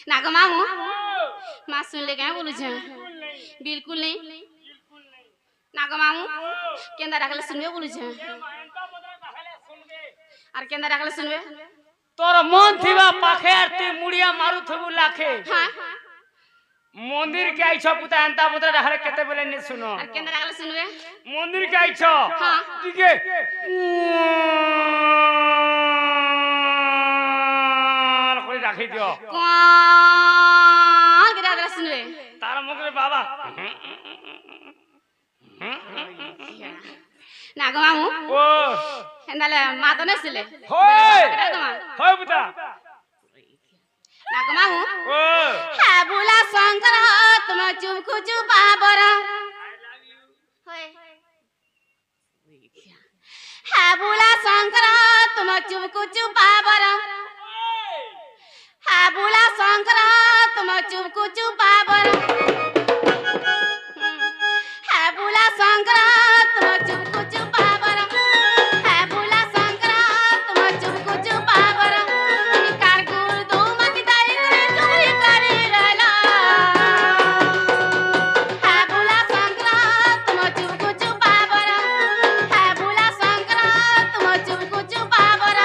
नागो मामू मां सुन ले क्या बोलू छ बिल्कुल नहीं नागो मामू केंदा राखले सुनबे बोलू छ और केंदा राखले सुनबे तोर मन थिबा पाखे आरती मुड़िया मारू थबु लाखे हां मंदिर के आइछ पुता अंता पुता राखले केते बेले ने सुनो और केंदा राखले सुनबे मंदिर के आइछ हां ठीके कोई राखी दियो कौन केंदा राखले सुनबे तार मगरे बाबा नागो मामू ओ हेंदाले मा तो नसिले होय होय पुता नागो मामू ओ हा बुला शंकर तुम चुप कुचु बाबर होय हा बुला शंकर तुम चुप कुचु बाबर हा बुला शंकर तुम चुप कुचु बाबर हा बुला शंकर तुम चुप कुचु बाबर हा बुला शंकर तुम चुप कुचु बाबर कार गुर दो मत दाई चोरी करे रहला हा बुला शंकर तुम चुप कुचु बाबर हा बुला शंकर तुम चुप कुचु बाबर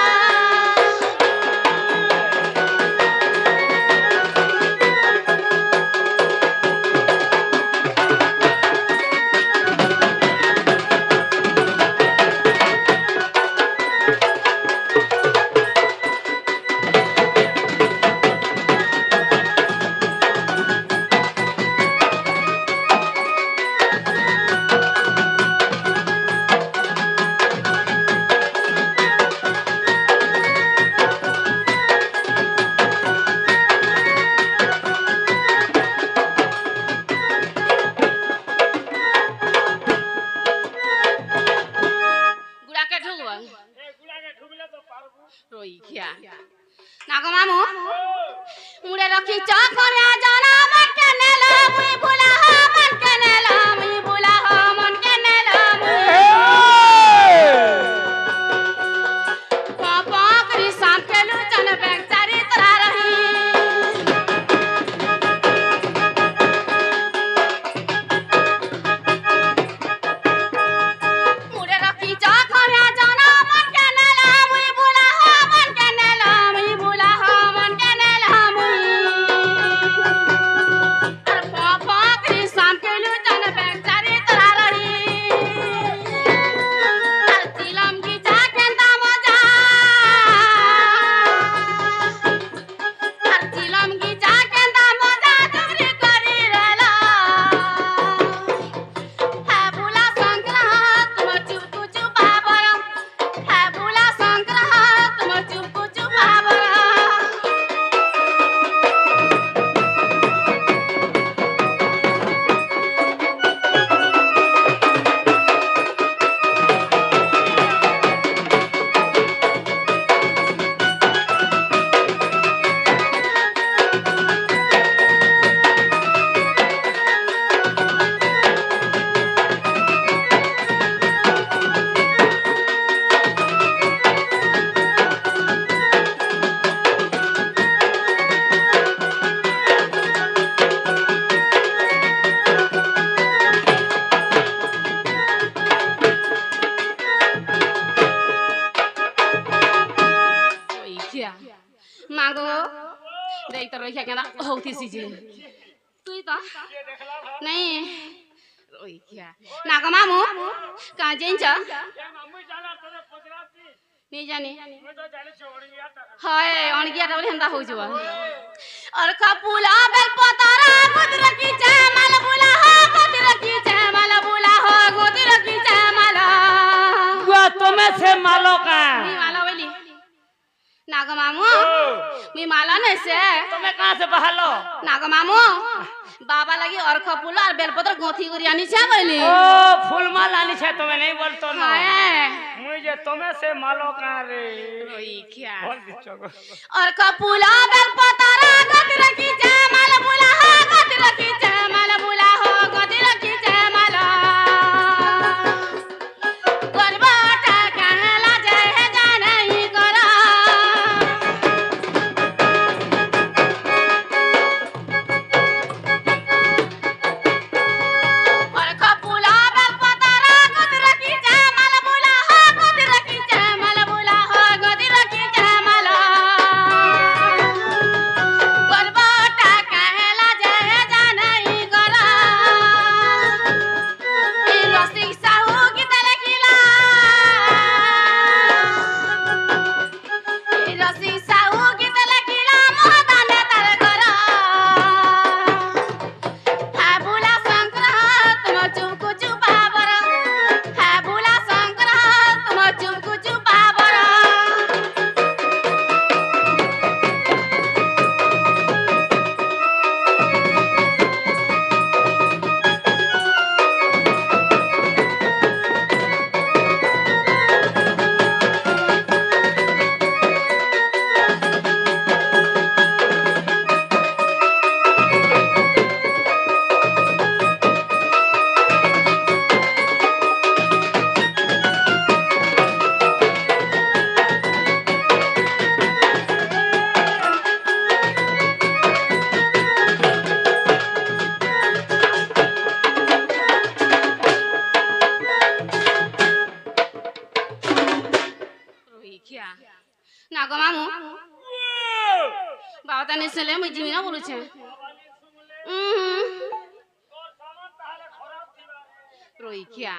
गुड़ा के ढुकबा ए गुला के ठुबले तो पारबू रोई क्या नागो मामू मुड़े रखी चकरे जाना मन के नेला मुई भूला हो मन के नेला मुई भूला हो मन के नेला मुई पापा करी शाम के लुचन बैग चारी तरह रही मुड़े रखी चकरे जाना मन के नेला मुई भूला हो मन के नेला मुई भूला हो मन के नेला मुई और पापा करी शाम के लुचन बैग चारी तरह रही और तिलम की जाके दामोजा और तिलम की जाके दामोजा चोरी करी रहला है बुला शंकर तुम चुप कुचु बाबर है बुला शंकर तुम चुप कुचु बाबर रोई क्या मांगो देख तो रोई क्या होती सी जी तू ही तो ये देखला था नहीं रोई क्या नागो मामू कहाँ जेंच ये मम्मी जाला तोरे पजराती नहीं जानी मैं तो जाने छोड़ गया था हाय अणगिया टा बोले हंदा हो जुआ और कपूला बेल पतारा गोदर की जमाल बुला हो गोदर की जमाल बुला हो गोदर की जमाल गुआ तुम्हें से मालो का मी माला बोली नागो मामू मी माला नहीं से तुम्हें कहां से बहालो नागो मामू बाबा लगी और कपूला और बेलपत्र गोथी गुरियानी छे बोली ओ फूल माल आनी छे तुम्हें नहीं बोलतो ना हाय मुझे तुम्हें से मालो का रे रोई क्या बोल दी चोको और कपूला बेल पतारा गोदर की जमाल बुला हो गोदर की जमाल बुला हो गोदर की जमाल गोरबाटा कहला जय है जाने ही करा মুই জিমি না বলুছে রইখিয়া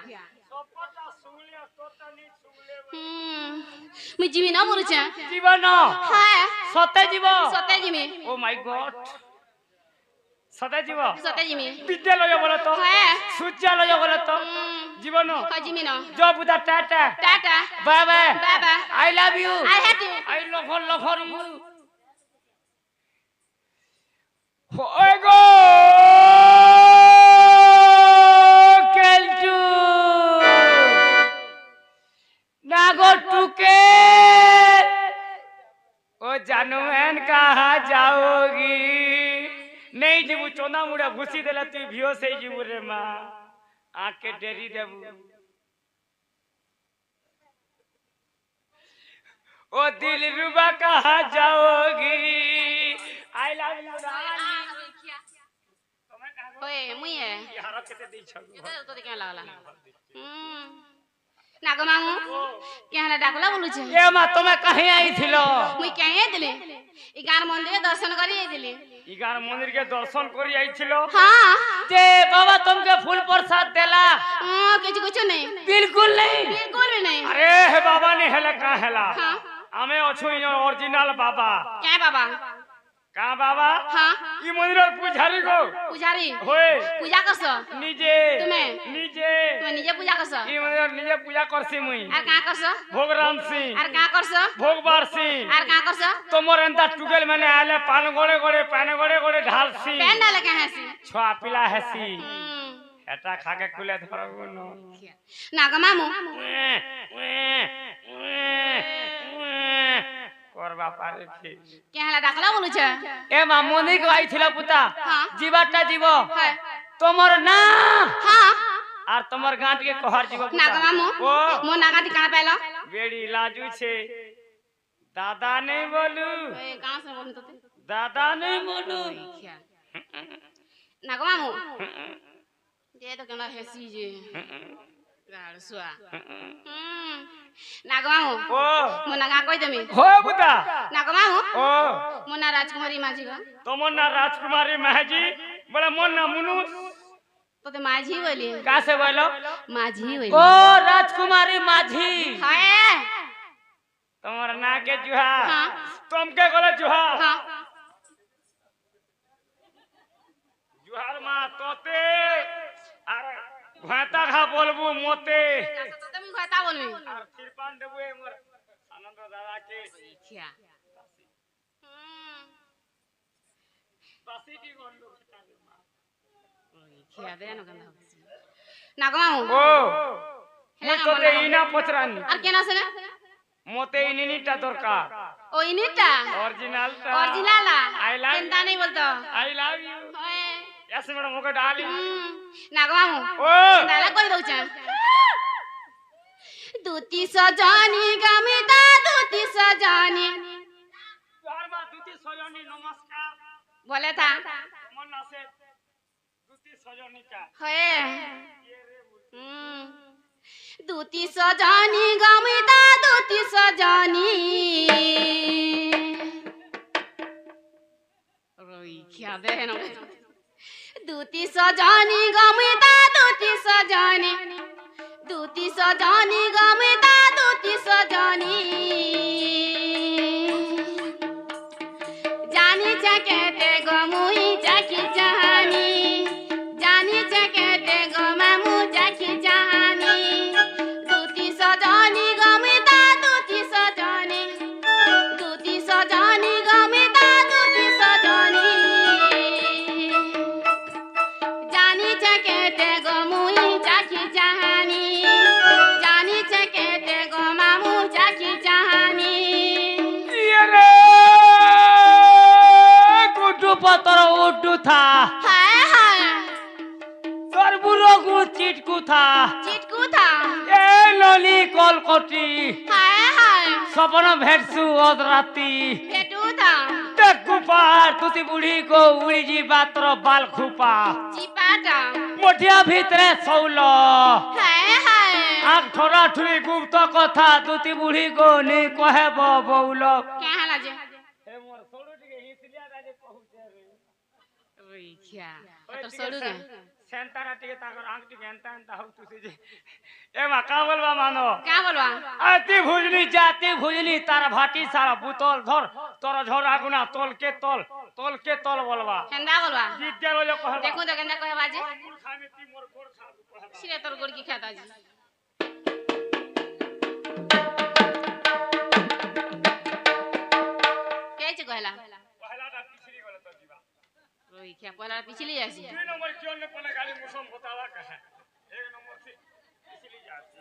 মুই জিমি না বলুছে জীবন হ্যাঁ সতে জীব সতে জিমি ও মাই গড সতে জীব সতে জিমি বিদ্যালয় বলে তো হ্যাঁ সূর্যালয় বলে তো জীবন হয় জিমি না জয় বুদা tata tata bye bye bye bye I love you I hate you I love you ওই গো কেলটু नागो टुके ओ जानवेन कहाँ जाओगी नहीं जीवु चोना मुड़ा घुसी देला तू भियो से जीवु रे माँ आँख के डेरी देबू ओ दिल रुबा कहाँ जाओगी आई लव यू ओए मुई है यार केते दै छ तो क्या लागला नागो मामू क्या हला डाकला बोलु छे ए मां तुमे कहीं आई थिलो मुई कहे दिले ई गार मंदिर दर्शन करी आई दिले ई गार मंदिर के दर्शन करी आई थिलो हां जे बाबा तुमके फूल प्रसाद देला कुछ नहीं बिल्कुल नहीं बिल्कुल भी नहीं अरे हे बाबा ने हेला का हेला हां हमें अछु ओरिजिनल बाबा क्या बाबा का बाबा हां ई मंदिर पुजारी गो पुजारी होय पूजा करस निजे तुमे निजे पूजा करस ई मंदिर निजे पूजा करसी मुई आर का करस भोग रामसी आर का करस भोग बारसी आर का करस तोमर एंता टुगेल माने आले पान गोड़े ढालसी पेन डाले के हसी छुआ पिला हेसी एटा खाके खुले धरबो न नागा मामू करबा पारे छी क्या हला डाकला बोलु छे ए मा मंदिर के आई थिला पुता हां जीवाटा जीव है तोमर ना हां आर तोमर गांठ के कहर जीव पुता नागा मामू ओ मो नागा ठिकाना पाइलो बेड़ी लाजू छे दादा नहीं बोलू ए कहां से बोलू तो दादा नहीं बोलू नागा मामू दे तो केना हेसी जे गाड़सुआ नागा मामू ओ मो नागा कहि देमी हो पुता नागा मामू ओ मो ना राजकुमारी माझी गो तोमर ना राजकुमारी महजी बोले मन ना मुनु तो ते माझी बोली का से बोलो माझी बोली ओ राजकुमारी माझी हाय तोमर ना के जुहा हां तुमके बोले जुहा हां जुहार मा तोते अरे घाटा खा बोलबू मोते तो तुम कहता बोलबी और कृपान देबू मोर आनंद दादा के क्या बासी की गोंडो क्या दे न गंदा नागमाऊ ओ मैं तोते इना पचरानी আর কেনা আছে না मोते इनिटा दरकार ও ইনিটা ओरिजिनल ता অরিজিনাল I love কেনতা নেই বলতো आई लव यू ऐसे मैडम ओके डाली নাগমাউ ओ ডালা কই দউছ দুতি সজানি গামিতা দুতি সজানি जोहार मा दुती सजनी नमस्कार বলে থা मन से दुती सजनी का হয়ে দুতি সজানি গামিতা দুতি সজানি রই খিয়া দে না দুতি সজানি গামিতা দুতি সজানি দুতি সজানি গামিতা দুতি সজানি জানি চাকেতে গমুই চাকি জাহানি জানি চাকেতে গমামু চাকি জাহানি দুতি সজানি গামিতা দুতি সজানি দুতি সজানি গামিতা দুতি সজানি জানি চাকেতে গমুই চাকি জাহানি জানি চাকেতে গমামু চাকি জাহানি ये रे गुड्डू पतर उड्डू था हाय हाय सरबुरो गु चिटकू था चिटकू था ए लोली कोलकोटी हाय हाय सपन भेटसु ओदराती भेटू था टेकू पार तुती बुढ़ी को उड़ी जी बातर बाल खुपा चिपाटा मोटिया भीतरे सौलो हाय हाय आग थोड़ा ठुरी गुप्त कथा तुती बुढ़ी को नी कहे बौलो क्या हाल जे हे मोर सोडू टिके हिसलिया राजे कहू जे ওই খিয়া ওই তোর টিকে সরু গে সেন্টারা টিকে তাকর আঁক টিকে এনতা এনতা হউ তুই যে এ মা কা বলবা মানো কা বলবা আতি ভুজনি জাতি ভুজনি তার ভাটি সারা বুতল ধর তোর ঝর আগুনা তলকে তল বলবা কেন্দা বলবা বিদ্যালয় কহবা দেখো তো কেন্দা কহে বাজে গুল খামে তি মোর গোড় খাবু কহবা সিরে তোর গোড় কি খেতা জি কেছে কহলা পহলাটা পিছলি গলে তো দিবা ওই খিয়া পয়লা পিছলি আসি 2 নম্বর কিয়ন নে পনে গালি মুসম বতালা কহে 1 নম্বর से পিছলি যাচ্ছি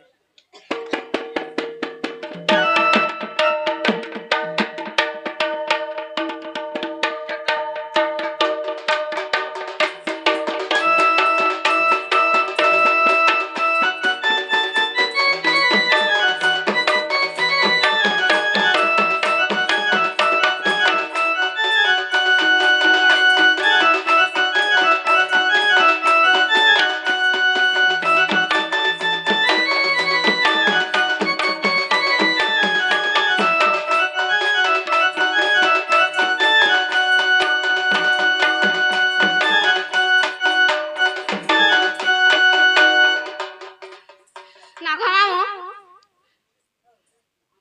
না ঘামো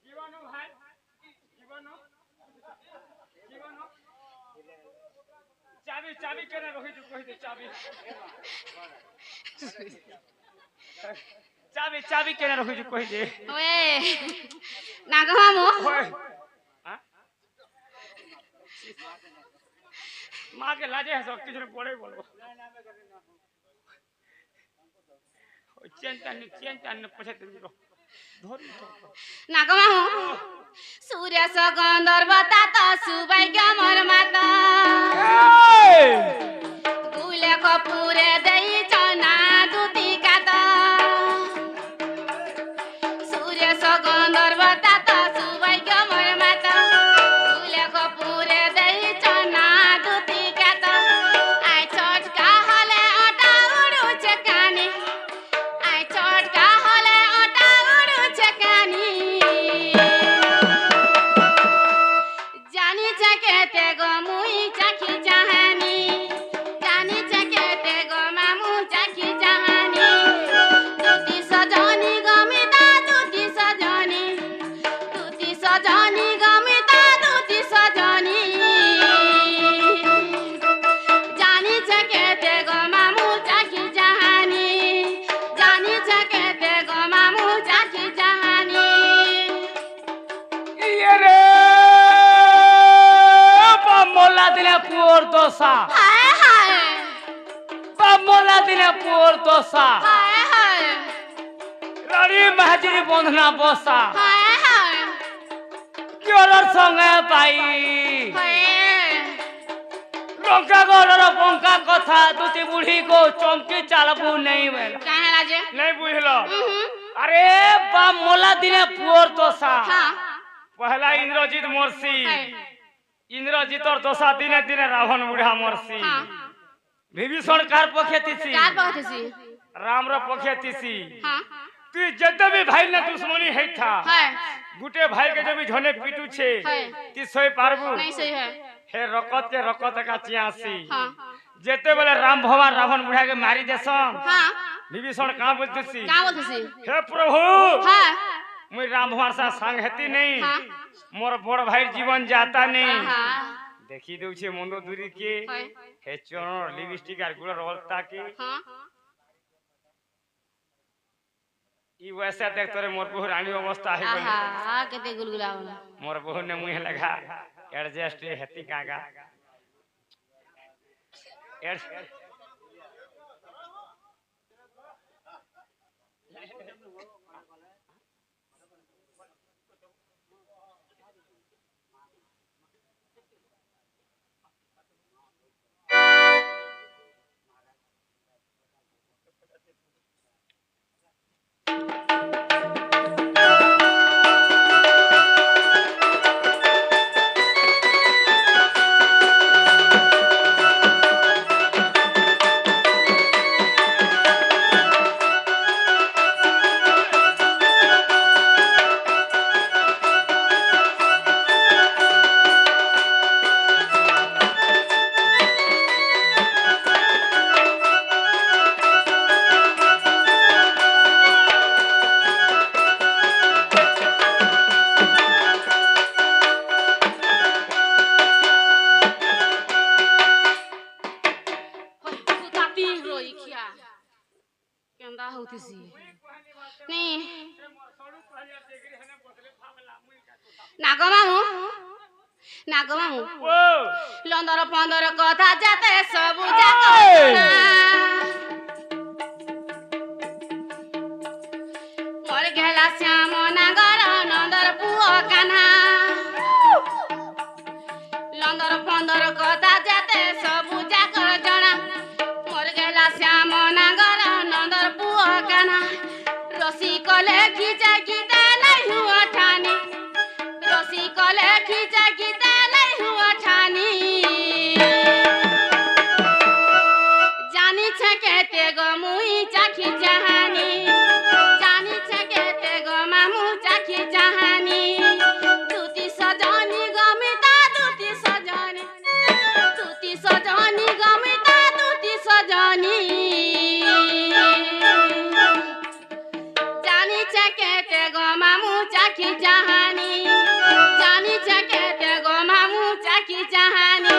জীবনু ভাই জীবনু চাবি কেনে রহি তু কই দে চাবি কেনে রহি তু কই দে ওয়ে না ঘামো ওই হ্যাঁ মাকে লাজে সব কিছু পড়ে বলবো ওই চেন পছে তুমি ধরি না ঘামো সূর্য সগন্ধর্ব তাত সুবাই গমর মাতা গুলে কপুরে দেই চনা দুতি কাত সূর্য সগন্ধর্ব তাত সুবাই গমর মাতা গুলে কপুরে দেই চনা দুতি কাত আই চটকা হলে ওটা উড়ুছে কানি আই চটকা হলে ওটা উড়ুছে কানি জানি চাকেতে গো মুই চাখি চাহানি জানি চাকেতে গো মামু চাখি চাহানি দুটি সজনি গমিতা দুটি সজনি গমিতা দুটি সজনি জানি চাকেতে গো মামু চাখি চাহানি জানি চাকেতে গো মামু চাখি চাহানি ইয়ে রে মোলা দিলে পুর দোসা হায় হায় মোলা দিলে পুর দোসা হায় হায় রানী মাহাজিরি বন্ধনা বসা হায় হায় কিয়র সঙ্গে পাই লঙ্কা গড়র বঙ্কা কথা দুটি বুড়ি গো চমকি চালবু নেই বেল কাহে লাজে নেই বুঝলো আরে বা মোলা দিলে পুর দোসা হ্যাঁ পহলা ইন্দ্রজিৎ মরসি হ্যাঁ ইন্দ্রজিৎর দোসা দিনে দিনে রাবণ বুড়া মরসি হ্যাঁ বিভীষণ কার পক্ষে তিসি কার পকেছি রামর পক্ষে তিসি হ্যাঁ তুই যেতে भी भाई ना दुश्मनी है था হ্যাঁ गुटे भाई के जब झने पीटू छे है। ती सोई पारबू नहीं सही है हे रकत के रकत का चियासी हाँ जेते बेले राम भगवान रावण बुढ़ा के मारी देसन हाँ विभीषण का बोलतेसी का बोलतेছি हे प्रभु हाँ मुई राम भगवान सा संग हेती नहीं हाँ मोर बड़ भाई जीवन जाता नहीं हाँ देखी दउ छे मंदो दूरी के है हे चोर लिपस्टिक আর গুলো রলতা के हाँ ई वैसे देख तोरे मोर बहु रानी अवस्था है बोले आहा केते गुलगुला होला मोर बहु ने मुंह लगा एडजस्ट हेती कागा କେନ୍ତା ହଉଥିସି ନି ନାଗ ମାମୁ ଓ ଲନ୍ଦର ପନ୍ଦର କଥା ଯାତେ ସବୁ ଯାକ ଜଣା ମୋର ଘେଲା ଶ୍ୟାମ ନାଗର ନନ୍ଦର ପୁଅ କାହ୍ନା ଲନ୍ଦର ପନ୍ଦର କଥା ଯାତେ ସବୁ ଯାକ ଜଣା ମୋର ଘେଲା ଶ୍ୟାମ ନାଗର ନନ୍ଦର ପୁଅ କାହ୍ନା ରସି କଲେ ଖିଚା ଗୀତା ନାଇଁ ହୁଅ ଠାନି রসি কলে খিচা গীতা লাই হুয়া ঠানি জানিছে কেতে গো মুই চাখি জাহানি জানিছে কেতে গো মামু চাখি জাহানি দুতি সজনি গমিতা দুতি সজনি গমিতা দুতি সজনি জানিছে কেতে গো মামু চাখি জাহানি জানিছে কেতে গো মামু চাখি জাহানি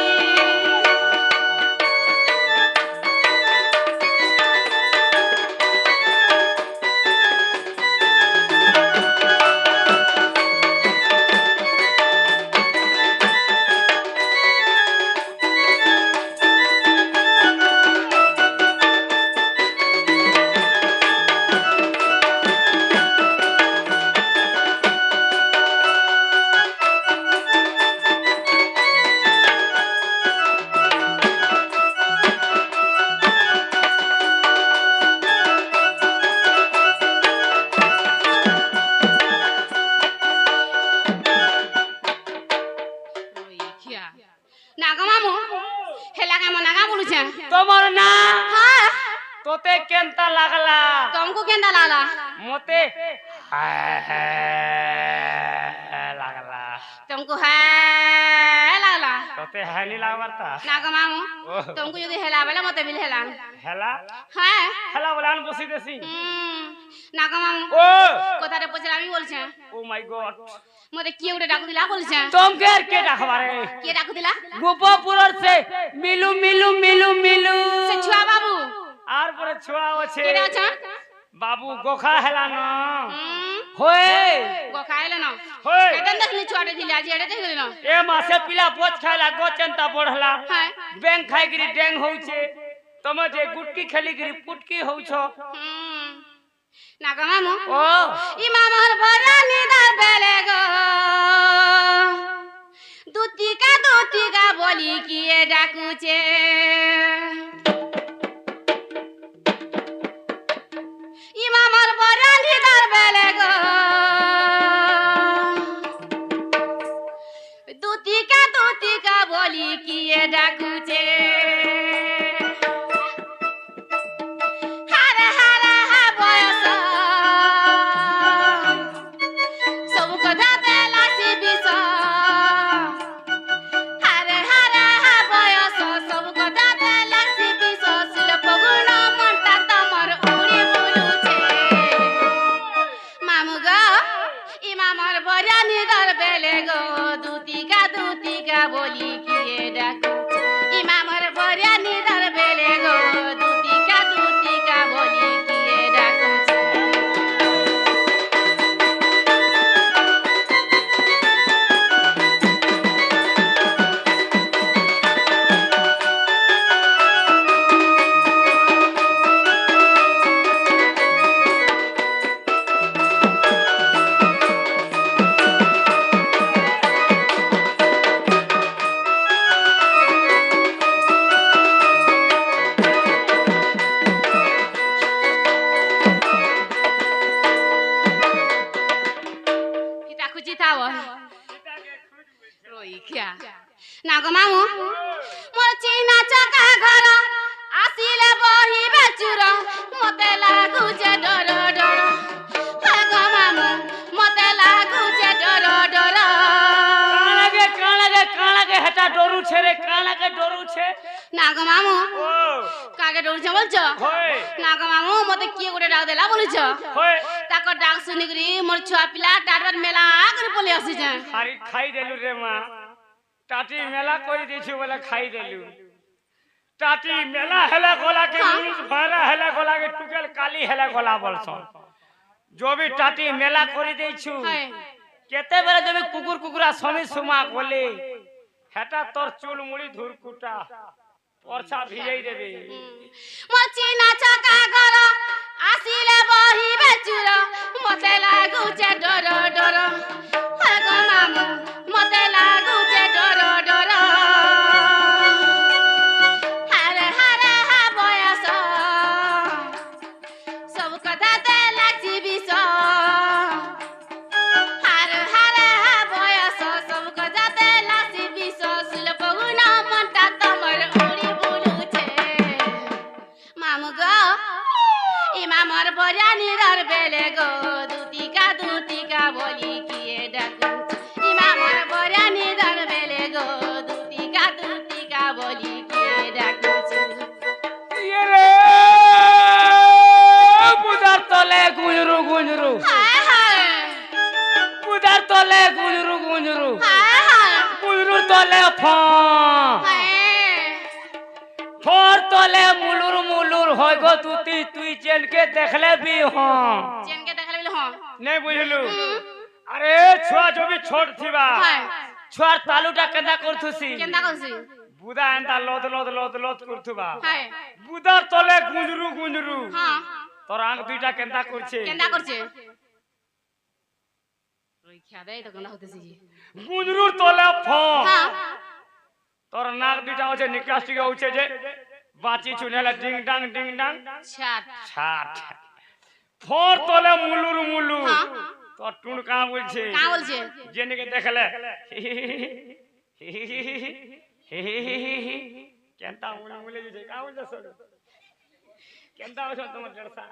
নাগ মামু হেলা কেমন নাগা বলুছে তোমার না হ্যাঁ তোতে কেনতা লাগলা তোমাকে কেন্দা লালা মতে লাগলা তোমাকে হ্যাঁ লালা তোতে হানি লাগবারতা নাগ মামু ওহ। তোমাকে যদি হেলা বলে মতে বিল হেলা হেলা হ্যাঁ হেলা বলান বসি দেছি নাগ মামু ও কথাটা পছরে আমি বলছে ও মাই গড মতে কি ওটা ডাকু দিলা বলছে তোমকে আর কে ডাকবারে কে ডাকু দিলা গোপপুরর সে মিলু মিলু মিলু মিলু সে ছুয়া বাবু আর পরে ছোয়া আছে কে আছে বাবু গোখা হেলা ন হয়ে গো খাইলে না হয়ে কেতন দেখলি ছুয়াটে দিলি আজি এড়ে দেখলি না এ মাসে পিলা পোচ খাইলা গো চেন্তা পড়লা হ্যাঁ ব্যাং খাইগিরি ড্যাং হউছে তুমি যে গুটকি খেলিগিরি পুটকি হউছ নাগ মামু ও ই মামার ভরা নিদার বেলে গো দুতিকা বলি কিয়ে ডাকুছে ই মামার ভরা নিদার বেলে গো দুতিকা বলি কিয়ে ডাকুছে হারে হারে হা বয়স সব কথা বেলাসি বিষ হারে হারে হা বয়স সব কথা বেলাসি বিষ শিল্প গুণ মনটা তোমার উড়ি বুলুছে মামু গো ই মামার বড়া নিদর বেলে গো দুতিকা বলি কিয়ে ডাকুছে ই মামার বড়া নিদর বেলে গো দুতিকা বলি কিয়ে ডাকুছে কি ডাকুছি থাও রইখিয়া নাগ মামু মোর চিনা চকা ঘর আসিলে বহিবে চুর মতে লাগুছে ডর ডর নাগ মামু মতে লাগুছে ডর ডর কানাকে হেটা ডরুছে রে কানাকে ডরুছে নাগ মামু ও কাকে ডরুছে বলছো হয় নাগ মামু মতে কিয়ে গোটে ডাক দেলা বলছ হয় তাকর ডাক শুনিকরি মোর ছুয়া পিলা টাটার মেলা করে পলে আসিছে হারি খাই দেলু রে মা টাটি মেলা করে দিছু বলে খাই দেলু টাটি মেলা হেলা গলা के मुनुष भरा हेला गला के टुकेल काली हेला गला बोलसन जो भी टाटी मेला करी देछु केते बेले जब कुकुर कुकुरा समी सुमा बोले हेटा तोर चूल मुड़ी धुरकुटा परछा भिजै देबे मचिना चका गर आसिले बही बेचुर मते लागु चे डर डर हागो मामु मते लागु चे डर डर हारे हारे हा बयस सब कथा ते लागछि बिस हारे हारे हा बयस सब कथा ते लागछि बिस सुल पगुना मनटा तमर उड़ी बुलु छे मामु गो इ मामर बजानी दर बेले गो दुतिका बोली किए डाकु इ मामर बजानी दर बेले गो दुतिका बोली किए डाकु ये रे बुदार तले गुंजरू गुंजरू हाय हाय बुदार तले गुंजरू गुंजरू हाय हाय गुंजरू तले फा हाय फोर तले मुलुर मुलुर होय गो तुई चेन के देखले भी हां चेन के देखले बिल हां नहीं बुझलु अरे छुआ जो भी छोट थीबा हाय छुआर तालुटा केंदा करथुसी केंदा करसी बुदा एंदा लोद लोद लोद लोद करथुबा हाय बुदार तले गुंजरू गुंजरू हां तोर आंख दुइटा केंदा करछे केंदा करछे रोई खिया दे तो केंदा होतेसी गुंजरू तले फा हां तोर नाक दुइटा होछे निकास्टिक होछे जे बाची चुनेला डिंग डांग छाट छाट फोर तले मुलुर मुलुर हां तो टुन का बोलछे का बोलछे जेने के देखले केंता मुले मुले जे का बोलछे सर केंता हो तुम जड़सा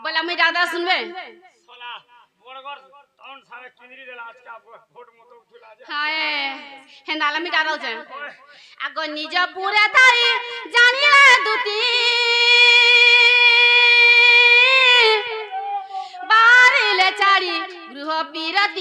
बोला मैं ज्यादा सुनबे सोला बड़गर टाउन सारे किंदरी देला आज का वोट मतो उठला जा हाय हेंदाला मैं ज्यादा होचे आगो निज पूरे थाई जानिले दुती बारिले चारी गृह पीरती